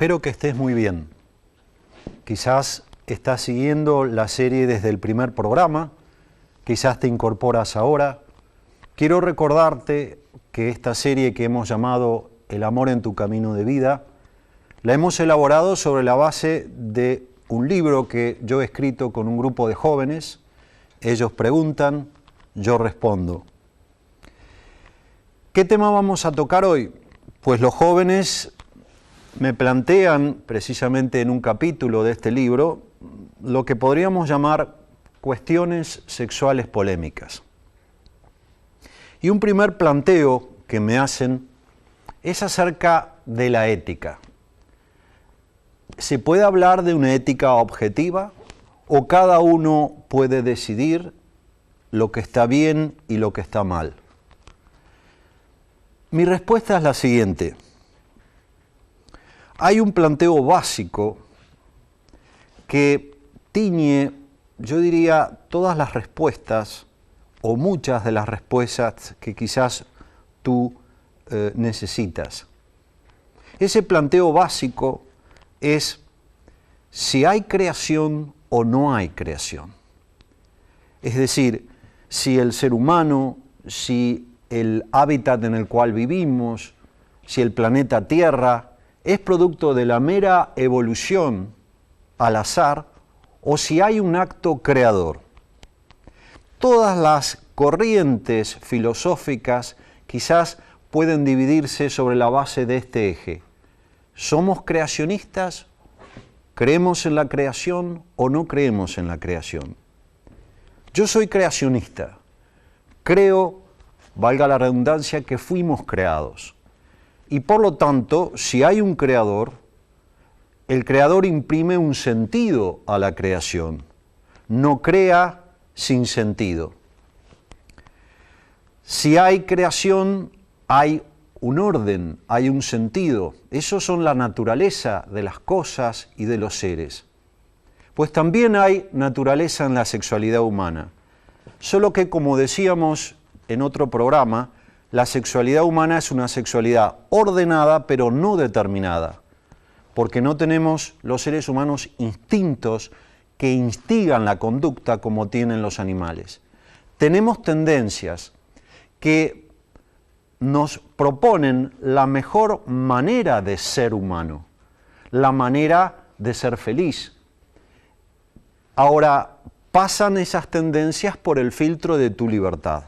Espero que estés muy bien. Quizás estás siguiendo la serie desde el primer programa, quizás te incorporas ahora. Quiero recordarte que esta serie que hemos llamado El amor en tu camino de vida, la hemos elaborado sobre la base de un libro que yo he escrito con un grupo de jóvenes. Ellos preguntan, yo respondo. ¿Qué tema vamos a tocar hoy? Pues los jóvenes me plantean, precisamente en un capítulo de este libro, lo que podríamos llamar cuestiones sexuales polémicas. Y un primer planteo que me hacen es acerca de la ética. ¿Se puede hablar de una ética objetiva o cada uno puede decidir lo que está bien y lo que está mal? Mi respuesta es la siguiente. Hay un planteo básico que tiñe, yo diría, todas las respuestas o muchas de las respuestas que quizás tú necesitas. Ese planteo básico es si hay creación o no hay creación. Es decir, si el ser humano, si el hábitat en el cual vivimos, si el planeta Tierra es producto de la mera evolución al azar o si hay un acto creador. Todas las corrientes filosóficas quizás pueden dividirse sobre la base de este eje. ¿Somos creacionistas? ¿Creemos en la creación o no creemos en la creación? Yo soy creacionista. Creo, valga la redundancia, que fuimos creados. Y por lo tanto, si hay un creador, el creador imprime un sentido a la creación. No crea sin sentido. Si hay creación, hay un orden, hay un sentido. Esos son la naturaleza de las cosas y de los seres. Pues también hay naturaleza en la sexualidad humana. Solo que, como decíamos en otro programa, la sexualidad humana es una sexualidad ordenada, pero no determinada, porque no tenemos los seres humanos instintos que instigan la conducta como tienen los animales. Tenemos tendencias que nos proponen la mejor manera de ser humano, la manera de ser feliz. Ahora, pasan esas tendencias por el filtro de tu libertad.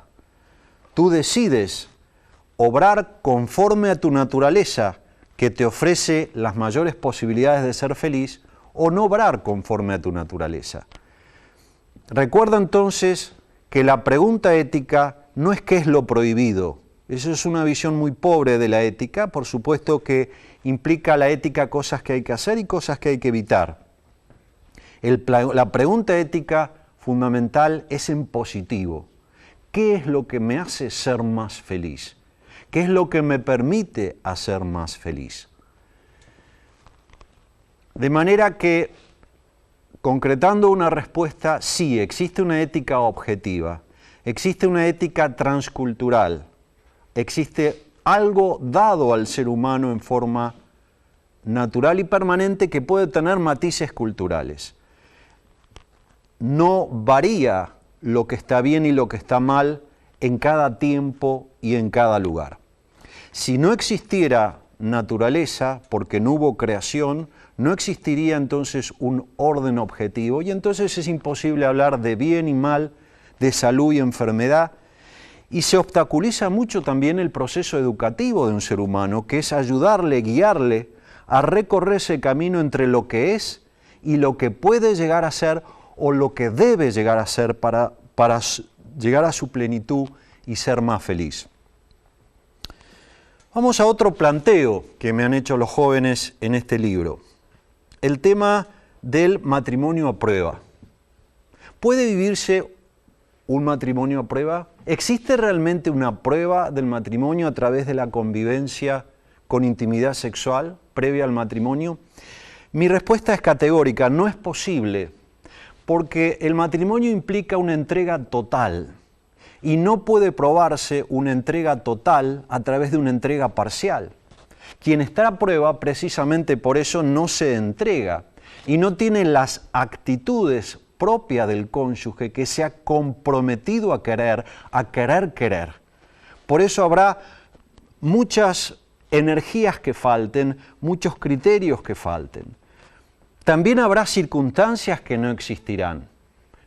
Tú decides obrar conforme a tu naturaleza, que te ofrece las mayores posibilidades de ser feliz, o no obrar conforme a tu naturaleza. Recuerda entonces que la pregunta ética no es qué es lo prohibido. Eso es una visión muy pobre de la ética. Por supuesto que implica la ética cosas que hay que hacer y cosas que hay que evitar. La pregunta ética fundamental es en positivo. ¿Qué es lo que me hace ser más feliz? ¿Qué es lo que me permite hacer más feliz? De manera que, concretando una respuesta, sí, existe una ética objetiva, existe una ética transcultural, existe algo dado al ser humano en forma natural y permanente que puede tener matices culturales. No varía lo que está bien y lo que está mal en cada tiempo y en cada lugar. Si no existiera naturaleza, porque no hubo creación, no existiría entonces un orden objetivo y entonces es imposible hablar de bien y mal, de salud y enfermedad, y se obstaculiza mucho también el proceso educativo de un ser humano, que es ayudarle, guiarle a recorrer ese camino entre lo que es y lo que puede llegar a ser o lo que debe llegar a ser para llegar a su plenitud y ser más feliz. Vamos a otro planteo que me han hecho los jóvenes en este libro. El tema del matrimonio a prueba. ¿Puede vivirse un matrimonio a prueba? ¿Existe realmente una prueba del matrimonio a través de la convivencia con intimidad sexual previa al matrimonio? Mi respuesta es categórica, no es posible, porque el matrimonio implica una entrega total. Y no puede probarse una entrega total a través de una entrega parcial. Quien está a prueba, precisamente por eso, no se entrega y no tiene las actitudes propias del cónyuge que se ha comprometido a querer. Por eso habrá muchas energías que falten, muchos criterios que falten. También habrá circunstancias que no existirán.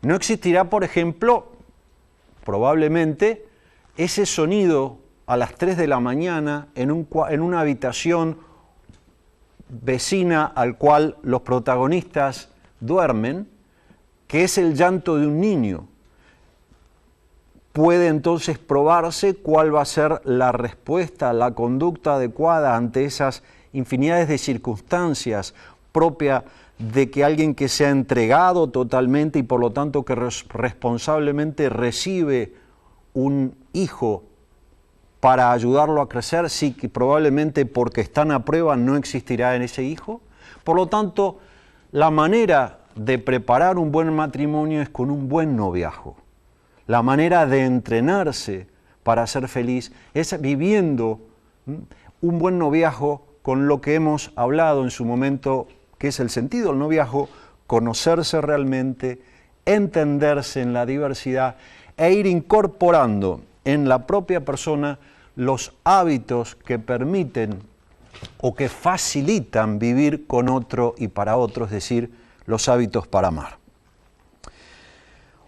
No existirá, por ejemplo, probablemente, ese sonido a las 3 de la mañana en una habitación vecina al cual los protagonistas duermen, que es el llanto de un niño. Puede entonces probarse cuál va a ser la respuesta, la conducta adecuada ante esas infinidades de circunstancias propias de que alguien que se ha entregado totalmente y por lo tanto que responsablemente recibe un hijo para ayudarlo a crecer, sí que probablemente porque están a prueba no existirá en ese hijo. Por lo tanto, la manera de preparar un buen matrimonio es con un buen noviazgo. La manera de entrenarse para ser feliz es viviendo un buen noviazgo con lo que hemos hablado en su momento, que es el sentido del noviazgo, conocerse realmente, entenderse en la diversidad e ir incorporando en la propia persona los hábitos que permiten o que facilitan vivir con otro y para otro, es decir, los hábitos para amar.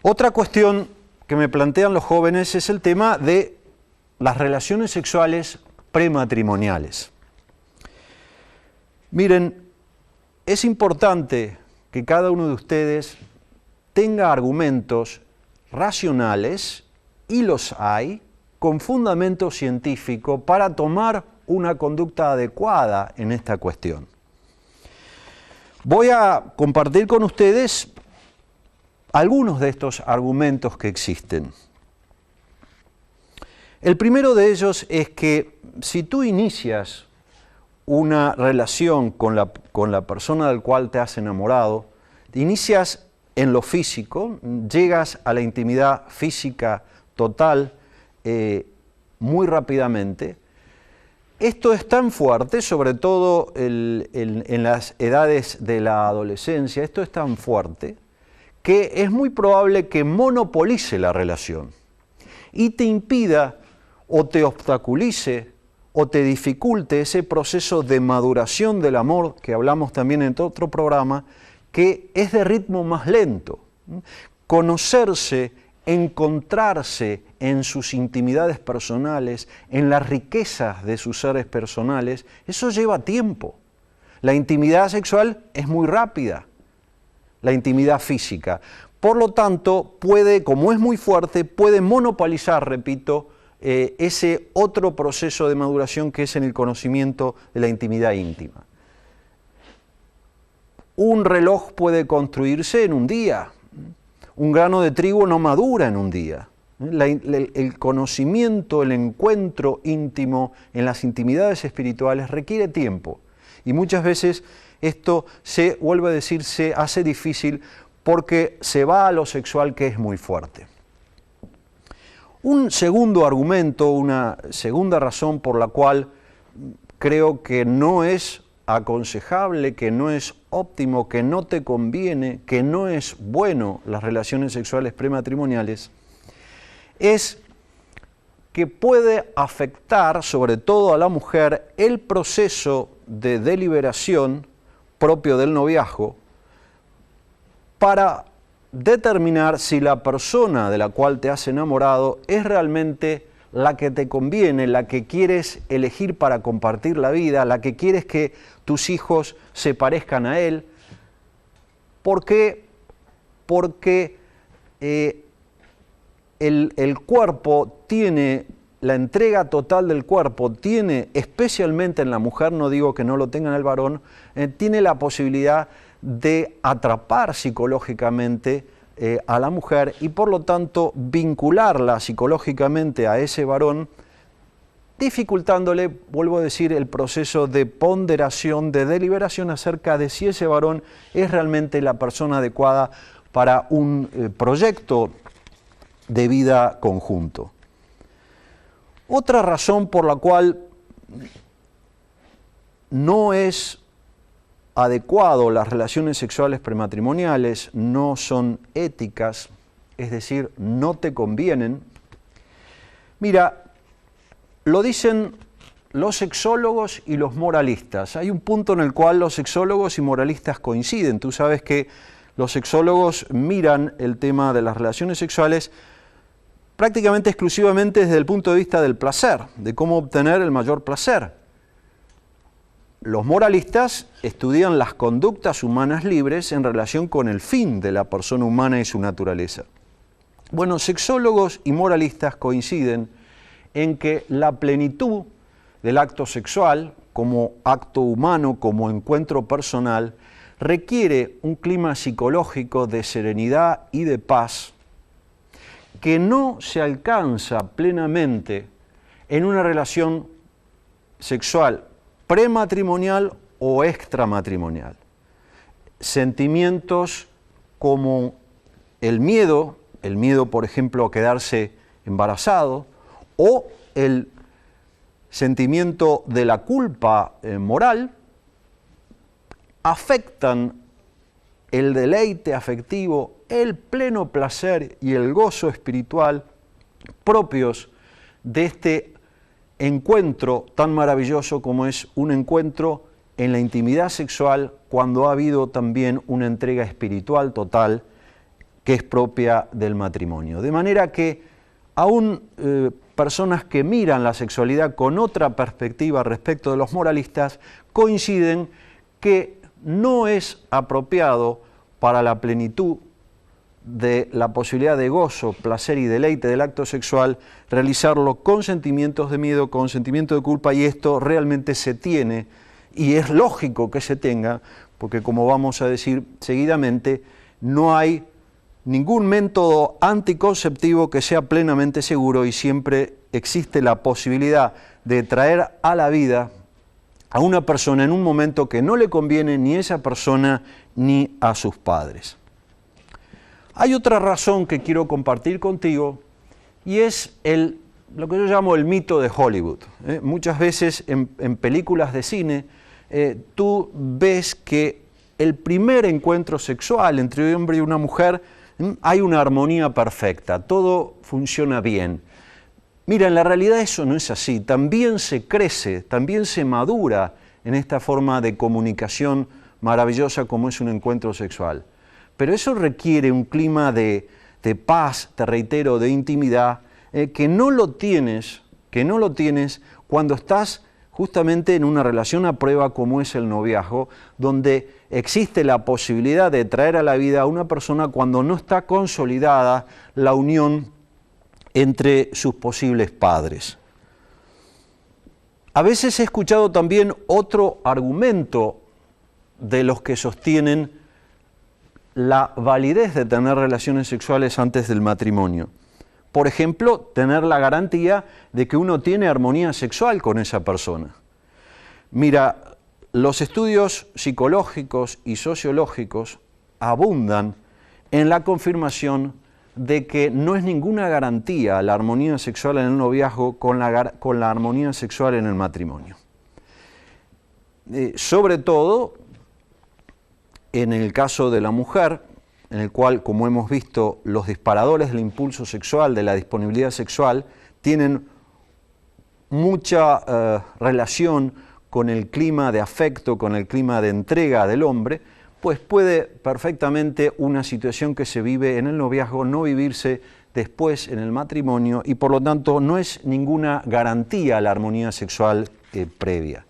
Otra cuestión que me plantean los jóvenes es el tema de las relaciones sexuales prematrimoniales. Miren, es importante que cada uno de ustedes tenga argumentos racionales, y los hay, con fundamento científico para tomar una conducta adecuada en esta cuestión. Voy a compartir con ustedes algunos de estos argumentos que existen. El primero de ellos es que si tú inicias una relación con la persona del cual te has enamorado, inicias en lo físico, llegas a la intimidad física total muy rápidamente. Esto es tan fuerte, sobre todo en las edades de la adolescencia, esto es tan fuerte que es muy probable que monopolice la relación y te impida o te obstaculice o te dificulte ese proceso de maduración del amor que hablamos también en otro programa, que es de ritmo más lento. Conocerse, encontrarse en sus intimidades personales, en las riquezas de sus seres personales, eso lleva tiempo. La intimidad sexual es muy rápida, la intimidad física. Por lo tanto, como es muy fuerte, puede monopolizar, repito, ese otro proceso de maduración que es en el conocimiento de la intimidad íntima. Un reloj puede construirse en un día. Un grano de trigo no madura en un día. El conocimiento, el encuentro íntimo en las intimidades espirituales requiere tiempo. Y muchas veces esto vuelve a decir, se hace difícil porque se va a lo sexual, que es muy fuerte. Un segundo argumento, una segunda razón por la cual creo que no es aconsejable, que no es óptimo, que no te conviene, que no es bueno las relaciones sexuales prematrimoniales, es que puede afectar sobre todo a la mujer el proceso de deliberación propio del noviazgo para determinar si la persona de la cual te has enamorado es realmente la que te conviene, la que quieres elegir para compartir la vida, la que quieres que tus hijos se parezcan a él. ¿Por qué? Porque el cuerpo tiene, la entrega total del cuerpo tiene, especialmente en la mujer, no digo que no lo tenga en el varón, tiene la posibilidad de atrapar psicológicamente a la mujer y por lo tanto vincularla psicológicamente a ese varón, dificultándole, vuelvo a decir, el proceso de ponderación, de deliberación acerca de si ese varón es realmente la persona adecuada para un proyecto de vida conjunto. Otra razón por la cual no es adecuado, las relaciones sexuales prematrimoniales no son éticas, es decir, no te convienen. Mira, lo dicen los sexólogos y los moralistas. Hay un punto en el cual los sexólogos y moralistas coinciden. Tú sabes que los sexólogos miran el tema de las relaciones sexuales prácticamente exclusivamente desde el punto de vista del placer, de cómo obtener el mayor placer. Los moralistas estudian las conductas humanas libres en relación con el fin de la persona humana y su naturaleza. Bueno, sexólogos y moralistas coinciden en que la plenitud del acto sexual, como acto humano, como encuentro personal, requiere un clima psicológico de serenidad y de paz que no se alcanza plenamente en una relación sexual prematrimonial o extramatrimonial. Sentimientos como el miedo, por ejemplo, a quedarse embarazado, o el sentimiento de la culpa moral, afectan el deleite afectivo, el pleno placer y el gozo espiritual propios de este encuentro tan maravilloso como es un encuentro en la intimidad sexual cuando ha habido también una entrega espiritual total que es propia del matrimonio. De manera que aún personas que miran la sexualidad con otra perspectiva respecto de los moralistas coinciden que no es apropiado para la plenitud de la posibilidad de gozo, placer y deleite del acto sexual, realizarlo con sentimientos de miedo, con sentimientos de culpa, y esto realmente se tiene, y es lógico que se tenga, porque como vamos a decir seguidamente, no hay ningún método anticonceptivo que sea plenamente seguro y siempre existe la posibilidad de traer a la vida a una persona en un momento que no le conviene ni a esa persona ni a sus padres. Hay otra razón que quiero compartir contigo y es lo que yo llamo el mito de Hollywood. Muchas veces en películas de cine tú ves que el primer encuentro sexual entre un hombre y una mujer hay una armonía perfecta, todo funciona bien. Mira, en la realidad eso no es así, también se crece, también se madura en esta forma de comunicación maravillosa como es un encuentro sexual. Pero eso requiere un clima de paz, te reitero, de intimidad, que no lo tienes cuando estás justamente en una relación a prueba como es el noviazgo, donde existe la posibilidad de traer a la vida a una persona cuando no está consolidada la unión entre sus posibles padres. A veces he escuchado también otro argumento de los que sostienen la validez de tener relaciones sexuales antes del matrimonio. Por ejemplo, tener la garantía de que uno tiene armonía sexual con esa persona. Mira, los estudios psicológicos y sociológicos abundan en la confirmación de que no es ninguna garantía la armonía sexual en el noviazgo con la armonía sexual en el matrimonio. Sobre todo en el caso de la mujer, en el cual, como hemos visto, los disparadores del impulso sexual, de la disponibilidad sexual, tienen mucha relación con el clima de afecto, con el clima de entrega del hombre, pues puede perfectamente una situación que se vive en el noviazgo no vivirse después en el matrimonio y por lo tanto no es ninguna garantía la armonía sexual previa.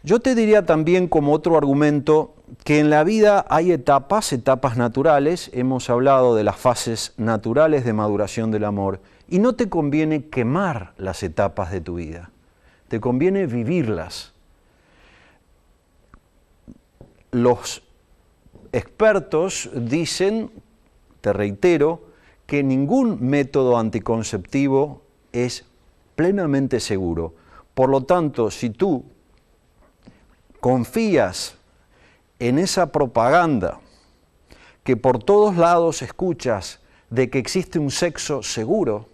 Yo te diría también como otro argumento que en la vida hay etapas naturales, hemos hablado de las fases naturales de maduración del amor, y no te conviene quemar las etapas de tu vida, te conviene vivirlas. Los expertos dicen, te reitero, que ningún método anticonceptivo es plenamente seguro. Por lo tanto, si tú confías en esa propaganda que por todos lados escuchas de que existe un sexo seguro,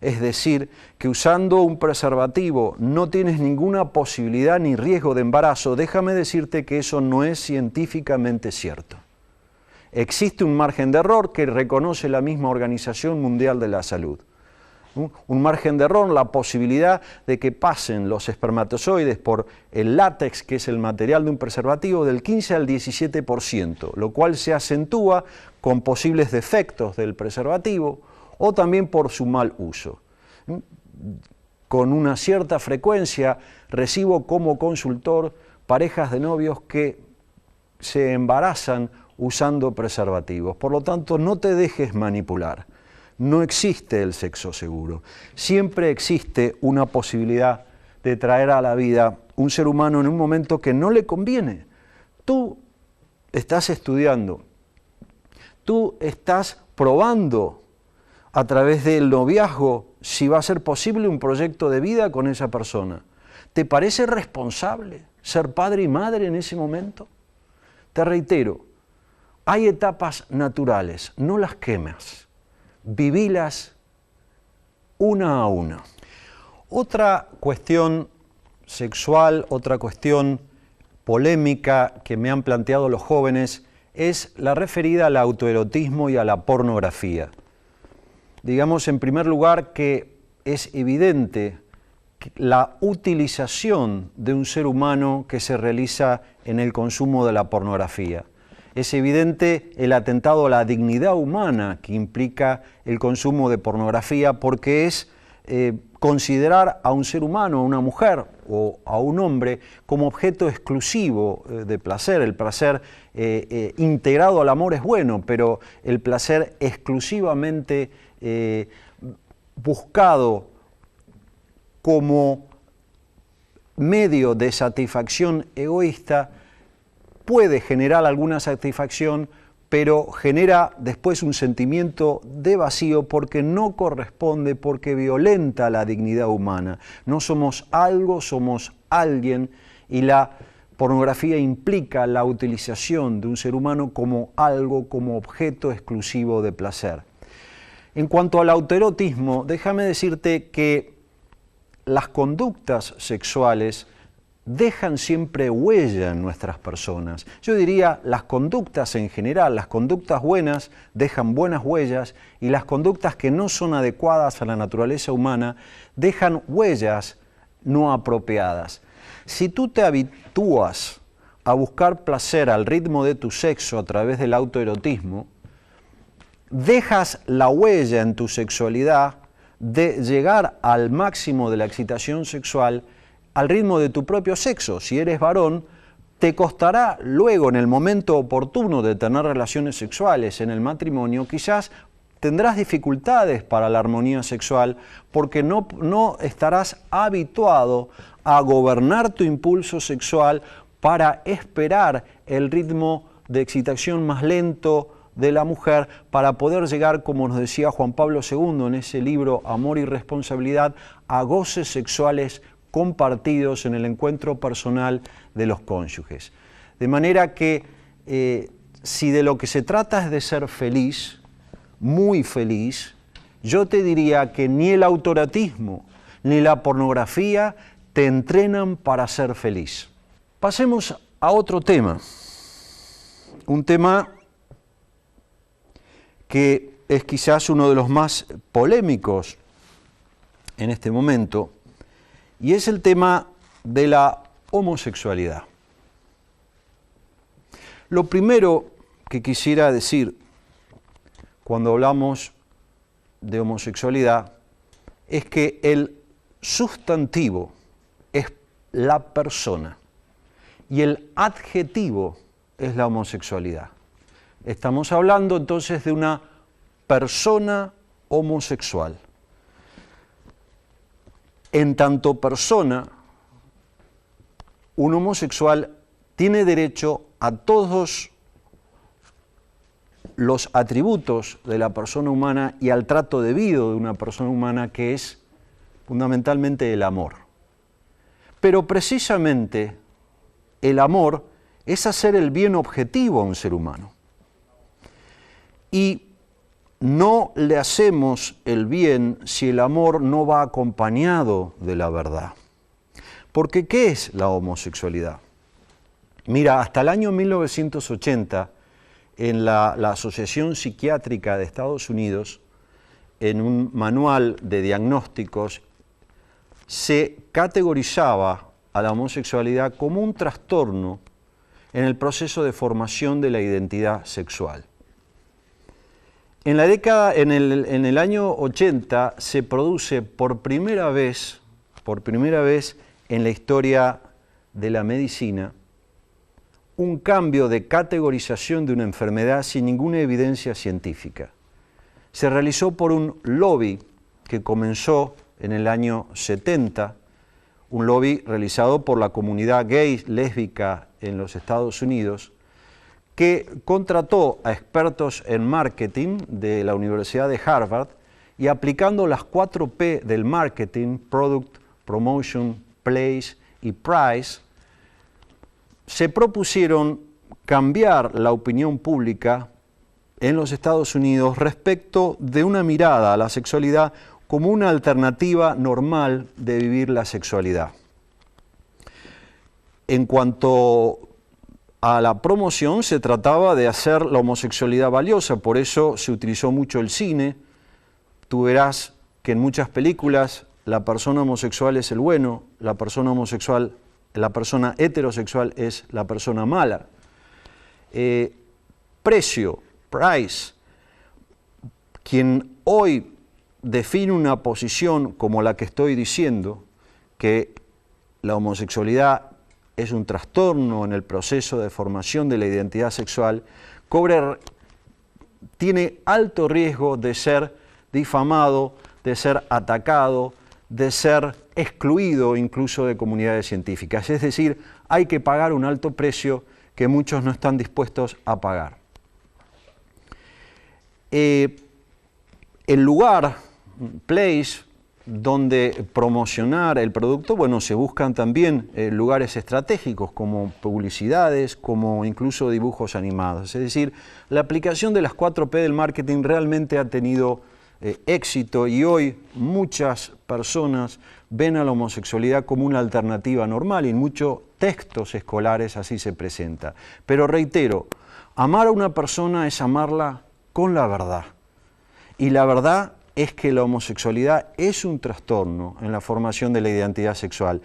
es decir, que usando un preservativo no tienes ninguna posibilidad ni riesgo de embarazo, déjame decirte que eso no es científicamente cierto. Existe un margen de error que reconoce la misma Organización Mundial de la Salud. Un margen de error, la posibilidad de que pasen los espermatozoides por el látex, que es el material de un preservativo, del 15 al 17%, lo cual se acentúa con posibles defectos del preservativo o también por su mal uso. Con una cierta frecuencia recibo como consultor parejas de novios que se embarazan usando preservativos. Por lo tanto, no te dejes manipular. No existe el sexo seguro. Siempre existe una posibilidad de traer a la vida un ser humano en un momento que no le conviene. Tú estás estudiando, tú estás probando a través del noviazgo si va a ser posible un proyecto de vida con esa persona. ¿Te parece responsable ser padre y madre en ese momento? Te reitero, hay etapas naturales, no las quemas. Vivílas una a una. Otra cuestión sexual, otra cuestión polémica que me han planteado los jóvenes es la referida al autoerotismo y a la pornografía. Digamos, en primer lugar, que es evidente que la utilización de un ser humano que se realiza en el consumo de la pornografía. Es evidente el atentado a la dignidad humana que implica el consumo de pornografía, porque es considerar a un ser humano, a una mujer o a un hombre como objeto exclusivo de placer. El placer integrado al amor es bueno, pero el placer exclusivamente buscado como medio de satisfacción egoísta puede generar alguna satisfacción, pero genera después un sentimiento de vacío porque no corresponde, porque violenta la dignidad humana. No somos algo, somos alguien, y la pornografía implica la utilización de un ser humano como algo, como objeto exclusivo de placer. En cuanto al autoerotismo, déjame decirte que las conductas sexuales dejan siempre huella en nuestras personas. Yo diría, las conductas en general, las conductas buenas dejan buenas huellas y las conductas que no son adecuadas a la naturaleza humana dejan huellas no apropiadas. Si tú te habitúas a buscar placer al ritmo de tu sexo a través del autoerotismo, dejas la huella en tu sexualidad de llegar al máximo de la excitación sexual al ritmo de tu propio sexo. Si eres varón, te costará luego, en el momento oportuno de tener relaciones sexuales en el matrimonio, quizás tendrás dificultades para la armonía sexual porque no estarás habituado a gobernar tu impulso sexual para esperar el ritmo de excitación más lento de la mujer para poder llegar, como nos decía Juan Pablo II en ese libro Amor y Responsabilidad, a goces sexuales compartidos en el encuentro personal de los cónyuges. De manera que si de lo que se trata es de ser feliz, muy feliz, yo te diría que ni el autoerotismo ni la pornografía te entrenan para ser feliz. Pasemos a otro tema, un tema que es quizás uno de los más polémicos en este momento, y es el tema de la homosexualidad. Lo primero que quisiera decir cuando hablamos de homosexualidad es que el sustantivo es la persona y el adjetivo es la homosexualidad. Estamos hablando entonces de una persona homosexual. En tanto persona, un homosexual tiene derecho a todos los atributos de la persona humana y al trato debido de una persona humana, que es fundamentalmente el amor. Pero precisamente el amor es hacer el bien objetivo a un ser humano. Y no le hacemos el bien si el amor no va acompañado de la verdad. Porque ¿qué es la homosexualidad? Mira, hasta el año 1980, en la Asociación Psiquiátrica de Estados Unidos, en un manual de diagnósticos, se categorizaba a la homosexualidad como un trastorno en el proceso de formación de la identidad sexual. En el año 80 se produce por primera vez en la historia de la medicina, un cambio de categorización de una enfermedad sin ninguna evidencia científica. Se realizó por un lobby que comenzó en el año 70, un lobby realizado por la comunidad gay, lésbica en los Estados Unidos, que contrató a expertos en marketing de la Universidad de Harvard y aplicando las 4P del marketing, Product, Promotion, Place y Price, se propusieron cambiar la opinión pública en los Estados Unidos respecto de una mirada a la sexualidad como una alternativa normal de vivir la sexualidad. En cuanto a la promoción, se trataba de hacer la homosexualidad valiosa, por eso se utilizó mucho el cine. Tú verás que en muchas películas la persona homosexual es el bueno, la persona heterosexual es la persona mala. Precio, price, quien hoy define una posición como la que estoy diciendo, que la homosexualidad es un trastorno en el proceso de formación de la identidad sexual, tiene alto riesgo de ser difamado, de ser atacado, de ser excluido incluso de comunidades científicas. Es decir, hay que pagar un alto precio que muchos no están dispuestos a pagar. El lugar, place, donde promocionar el producto, bueno, se buscan también lugares estratégicos como publicidades, como incluso dibujos animados. Es decir, la aplicación de las 4P del marketing realmente ha tenido éxito y hoy muchas personas ven a la homosexualidad como una alternativa normal y en muchos textos escolares así se presenta. Pero reitero, amar a una persona es amarla con la verdad. Y la verdad es que la homosexualidad es un trastorno en la formación de la identidad sexual.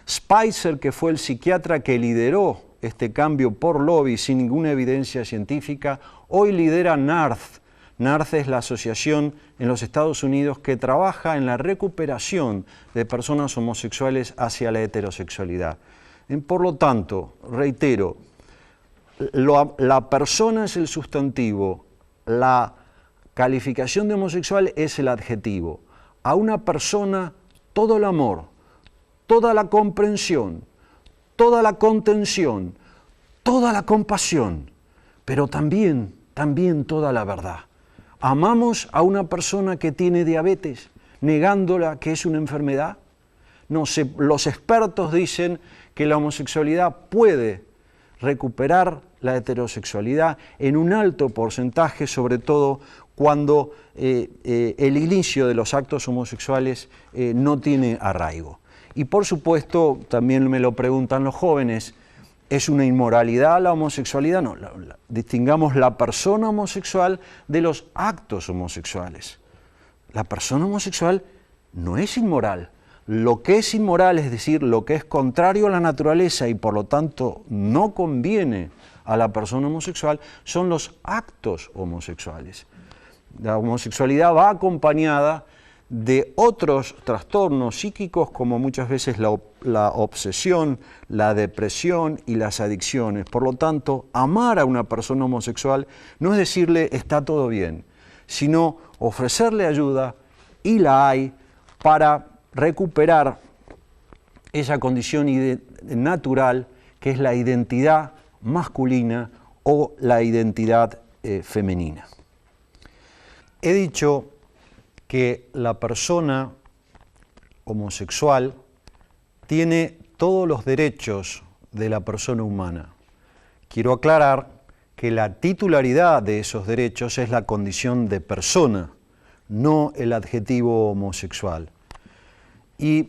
Spicer, que fue el psiquiatra que lideró este cambio por lobby sin ninguna evidencia científica, hoy lidera NARTH. NARTH es la asociación en los Estados Unidos que trabaja en la recuperación de personas homosexuales hacia la heterosexualidad. Por lo tanto, reitero, la persona es el sustantivo, la calificación de homosexual es el adjetivo. A una persona todo el amor, toda la comprensión, toda la contención, toda la compasión, pero también toda la verdad. ¿Amamos a una persona que tiene diabetes, negándola que es una enfermedad? No, los expertos dicen que la homosexualidad puede recuperar la heterosexualidad en un alto porcentaje, sobre todo cuando el inicio de los actos homosexuales no tiene arraigo. Y por supuesto, también me lo preguntan los jóvenes, ¿es una inmoralidad la homosexualidad? No, distingamos la persona homosexual de los actos homosexuales. La persona homosexual no es inmoral. Lo que es inmoral, es decir, lo que es contrario a la naturaleza y por lo tanto no conviene a la persona homosexual, son los actos homosexuales. La homosexualidad va acompañada de otros trastornos psíquicos como muchas veces la obsesión, la depresión y las adicciones. Por lo tanto, amar a una persona homosexual no es decirle está todo bien, sino ofrecerle ayuda, y la hay, para recuperar esa condición natural que es la identidad masculina o la identidad femenina. He dicho que la persona homosexual tiene todos los derechos de la persona humana. Quiero aclarar que la titularidad de esos derechos es la condición de persona, no el adjetivo homosexual. Y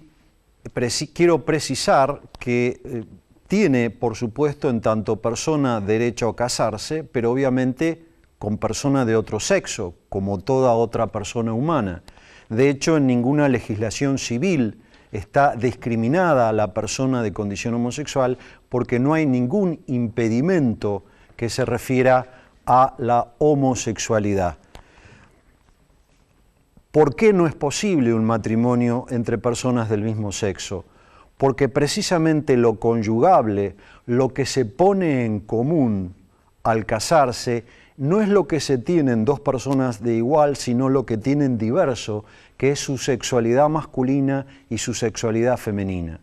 quiero precisar que tiene, por supuesto, en tanto persona derecho a casarse, pero obviamente con persona de otro sexo, como toda otra persona humana. De hecho, en ninguna legislación civil está discriminada a la persona de condición homosexual porque no hay ningún impedimento que se refiera a la homosexualidad. ¿Por qué no es posible un matrimonio entre personas del mismo sexo? Porque precisamente lo conyugable, lo que se pone en común al casarse, no es lo que se tienen dos personas de igual, sino lo que tienen diverso, que es su sexualidad masculina y su sexualidad femenina.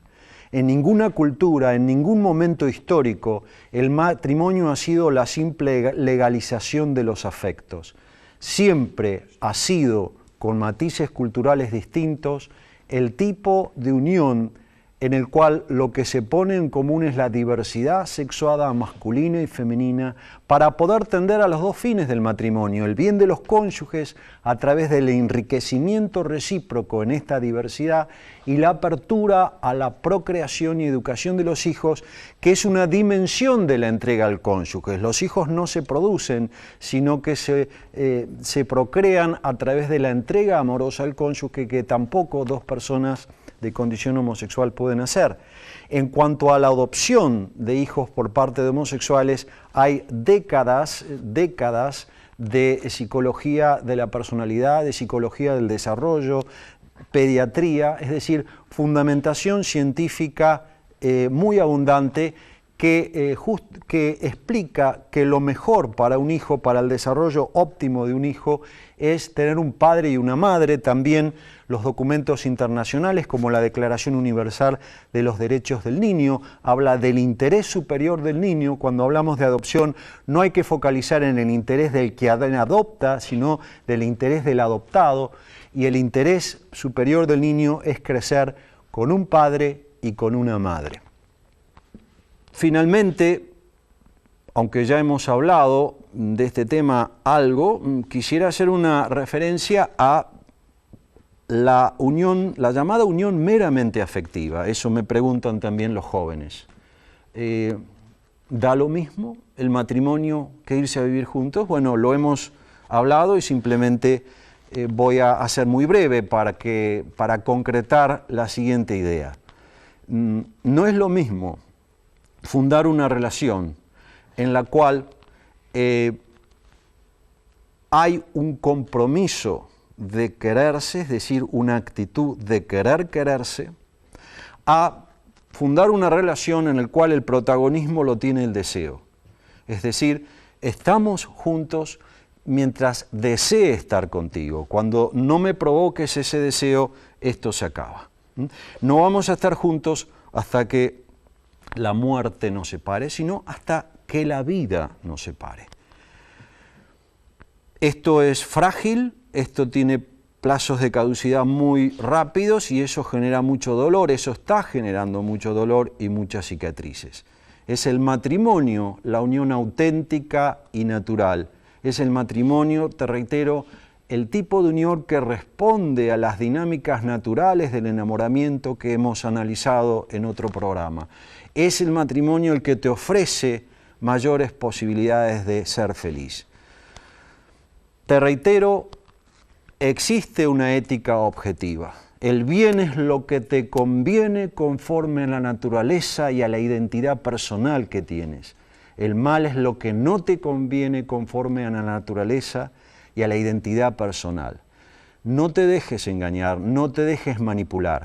En ninguna cultura, en ningún momento histórico, el matrimonio ha sido la simple legalización de los afectos. Siempre ha sido, con matices culturales distintos, el tipo de unión en el cual lo que se pone en común es la diversidad sexuada masculina y femenina para poder tender a los dos fines del matrimonio, el bien de los cónyuges a través del enriquecimiento recíproco en esta diversidad y la apertura a la procreación y educación de los hijos, que es una dimensión de la entrega al cónyuge. Los hijos no se producen, sino que se procrean a través de la entrega amorosa al cónyuge, que tampoco dos personas de condición homosexual pueden hacer. En cuanto a la adopción de hijos por parte de homosexuales, hay décadas de psicología de la personalidad, de psicología del desarrollo, pediatría, es decir, fundamentación científica muy abundante que explica que lo mejor para un hijo, para el desarrollo óptimo de un hijo, es tener un padre y una madre. También los documentos internacionales, como la Declaración Universal de los Derechos del Niño, habla del interés superior del niño. Cuando hablamos de adopción, no hay que focalizar en el interés del que adopta, sino del interés del adoptado. Y el interés superior del niño es crecer con un padre y con una madre. Finalmente, aunque ya hemos hablado de este tema algo, quisiera hacer una referencia a la unión, la llamada unión meramente afectiva. Eso me preguntan también los jóvenes. ¿Da lo mismo el matrimonio que irse a vivir juntos? Bueno, lo hemos hablado y simplemente voy a ser muy breve para concretar la siguiente idea. No es lo mismo fundar una relación en la cual hay un compromiso de quererse, es decir, una actitud de querer quererse, a fundar una relación en la cual el protagonismo lo tiene el deseo. Es decir, estamos juntos mientras desee estar contigo. Cuando no me provoques ese deseo, esto se acaba. No vamos a estar juntos hasta que la muerte nos separe, sino hasta que la vida nos separe. Esto es frágil, esto tiene plazos de caducidad muy rápidos y eso genera mucho dolor, eso está generando mucho dolor y muchas cicatrices. Es el matrimonio la unión auténtica y natural. Es el matrimonio, te reitero, el tipo de unión que responde a las dinámicas naturales del enamoramiento que hemos analizado en otro programa. Es el matrimonio el que te ofrece mayores posibilidades de ser feliz. Te reitero, existe una ética objetiva. El bien es lo que te conviene conforme a la naturaleza y a la identidad personal que tienes. El mal es lo que no te conviene conforme a la naturaleza y a la identidad personal. No te dejes engañar, no te dejes manipular.